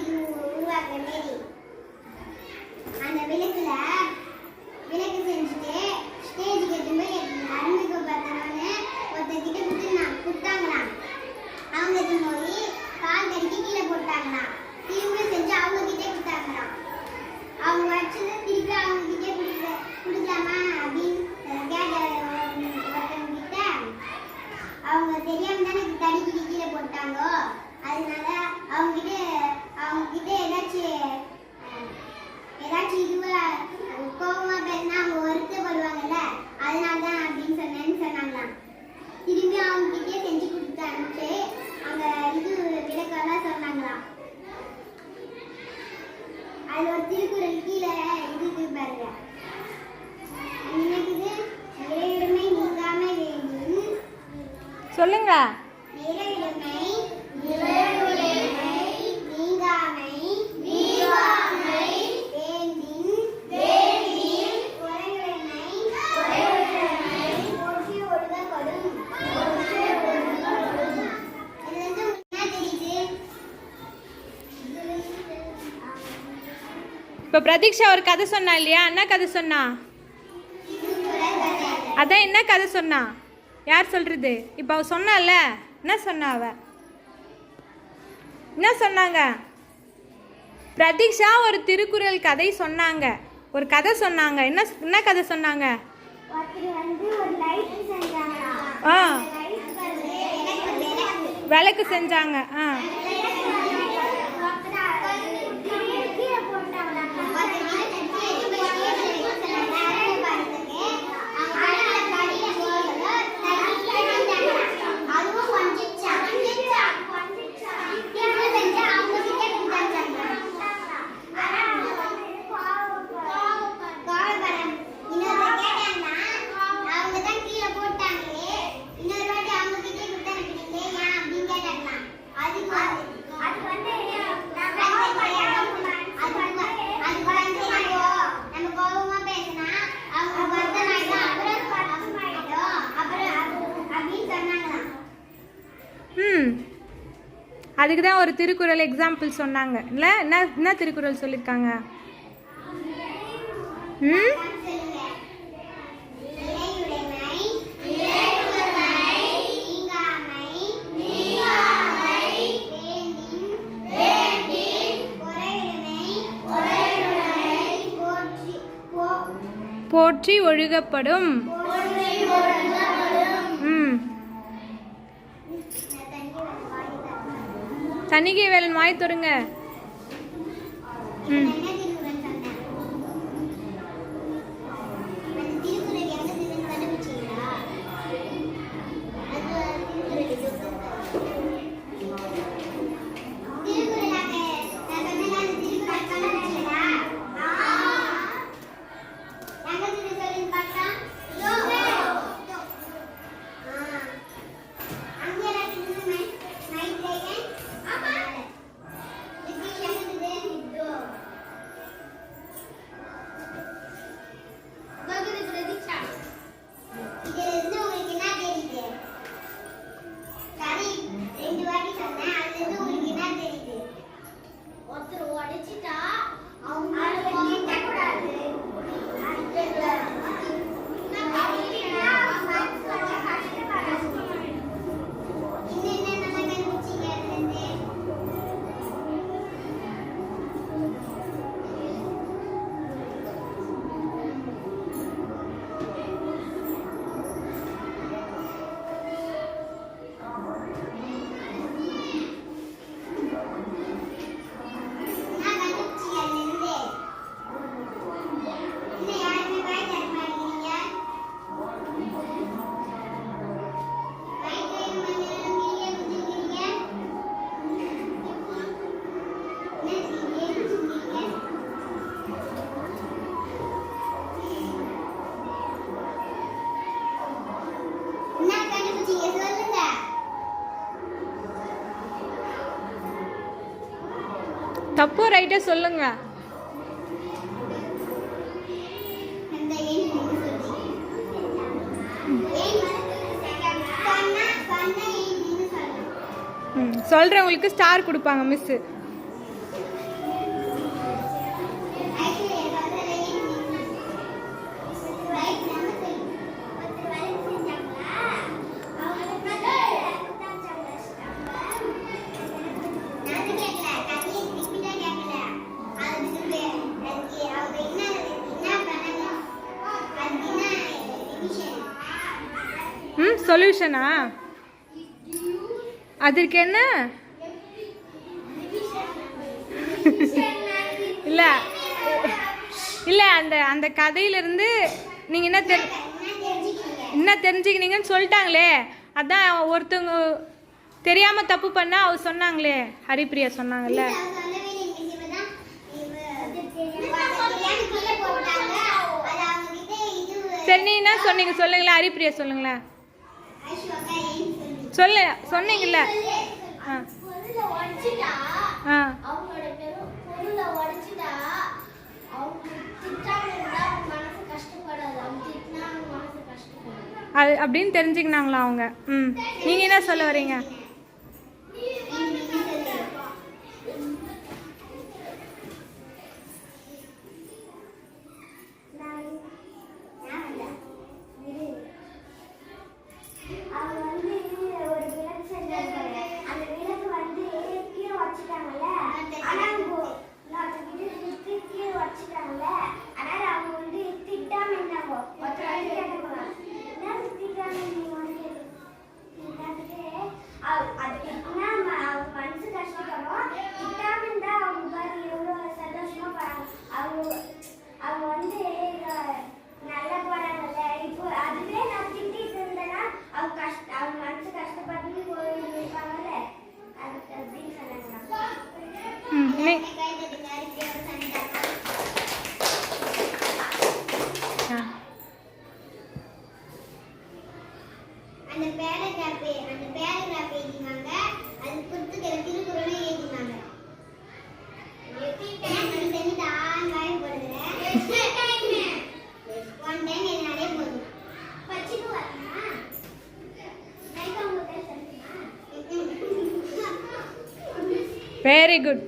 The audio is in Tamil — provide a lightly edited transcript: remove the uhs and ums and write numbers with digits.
உருவாக்குற மாரி அந்த விளக்குல விளக்கு செஞ்சுட்டு ஸ்டேஜுக்கு எடுத்து போய் அருமைக்கு பார்த்தோன்னு ஒருத்தர்கிட்ட கொடுத்தாங்களாம். அவங்க எடுத்து போய் கால் கடிக்கு கீழே போட்டாங்களாம். திரும்ப செஞ்சு அவங்க கிட்டே கொடுத்தாங்களாம். அவங்க வச்சது திருப்பி அவங்க கிட்டே கொடுக்கலாமா அப்படின்னு ஒருத்தவங்கிட்ட அவங்க தெரியாம தானே தடிக்கிட்டு கீழே போட்டாங்க. அதனால அவங்க கிட்ட ஏதாச்சும் இதுவா கோபமா பேசினா அவங்க வருத்தப்படுவாங்கல்ல, அதனால தான் அப்படின்னு சொன்னாங்களாம். திரும்பி அவங்க கிட்டே செஞ்சு கொடுத்தான்ட்டு அங்க இது விளக்கெல்லாம் சொன்னாங்களாம். அது ஒரு திருக்குறள் கீழே இது பாருங்க. நினைக்குது இறையுடைமை நீங்காமை வேண்டும். சொல்லுங்க. இறையுடைமை நீங்காமை வேண்டின் உறையுடைமை போற்றி ஒழுகப்படும். இது வந்து என்ன தெரியுது? இப்போ பிரதீக்ஷா ஒரு கதை சொன்னா இல்லையா? என்ன கதை சொன்னா? அதான் என்ன கதை சொன்னா? யார் சொல்றது? இப்போ அவ சொன்னால என்ன சொன்னா? அவ என்ன சொன்னாங்க? பிரதீக்ஷா ஒரு திருக்குறள் கதை சொன்னாங்க. ஒரு கதை சொன்னாங்க. என்ன கதை சொன்னாங்க? விளக்கு செஞ்சாங்க. அதுக்கு தான் ஒரு திருக்குறள் எக்ஸாம்பிள் சொன்னாங்க இல்லை? என்ன திருக்குறள் சொல்லியிருக்காங்க? போற்றி ஒழுகப்படும். தணிகை வேலன் வாய் தொடுங்க. தப்பு ரைட்டா சொல்லுங்க. சொல்றவங்களுக்கு ஸ்டார் கொடுப்பாங்க மிஸ். சொல்யூஷனா? அதற்கு என்ன? இல்ல இல்ல அந்த அந்த கதையிலிருந்து நீங்க என்ன தெரிஞ்சுக்கினீங்கன்னு சொல்லிட்டாங்களே. அதான் ஒருத்தவங்க தெரியாம தப்பு பண்ணா அவ சொன்னாங்களே, ஹரிப்பிரியா சொன்னாங்கல்ல. சரி நீ என்ன சொன்னீங்க சொல்லுங்களேன், ஹரிப்பிரியா சொல்லுங்களேன். சொன்னீங்கல்ல. அது அப்படின்னு தெரிஞ்சுக்கினாங்களா அவங்க? நீங்க என்ன சொல்ல வரீங்க? அந்த பேராகிராஃப் எழுதினாங்க. அது குறித்து திருக்குறளும் எழுதினாங்க. Very good.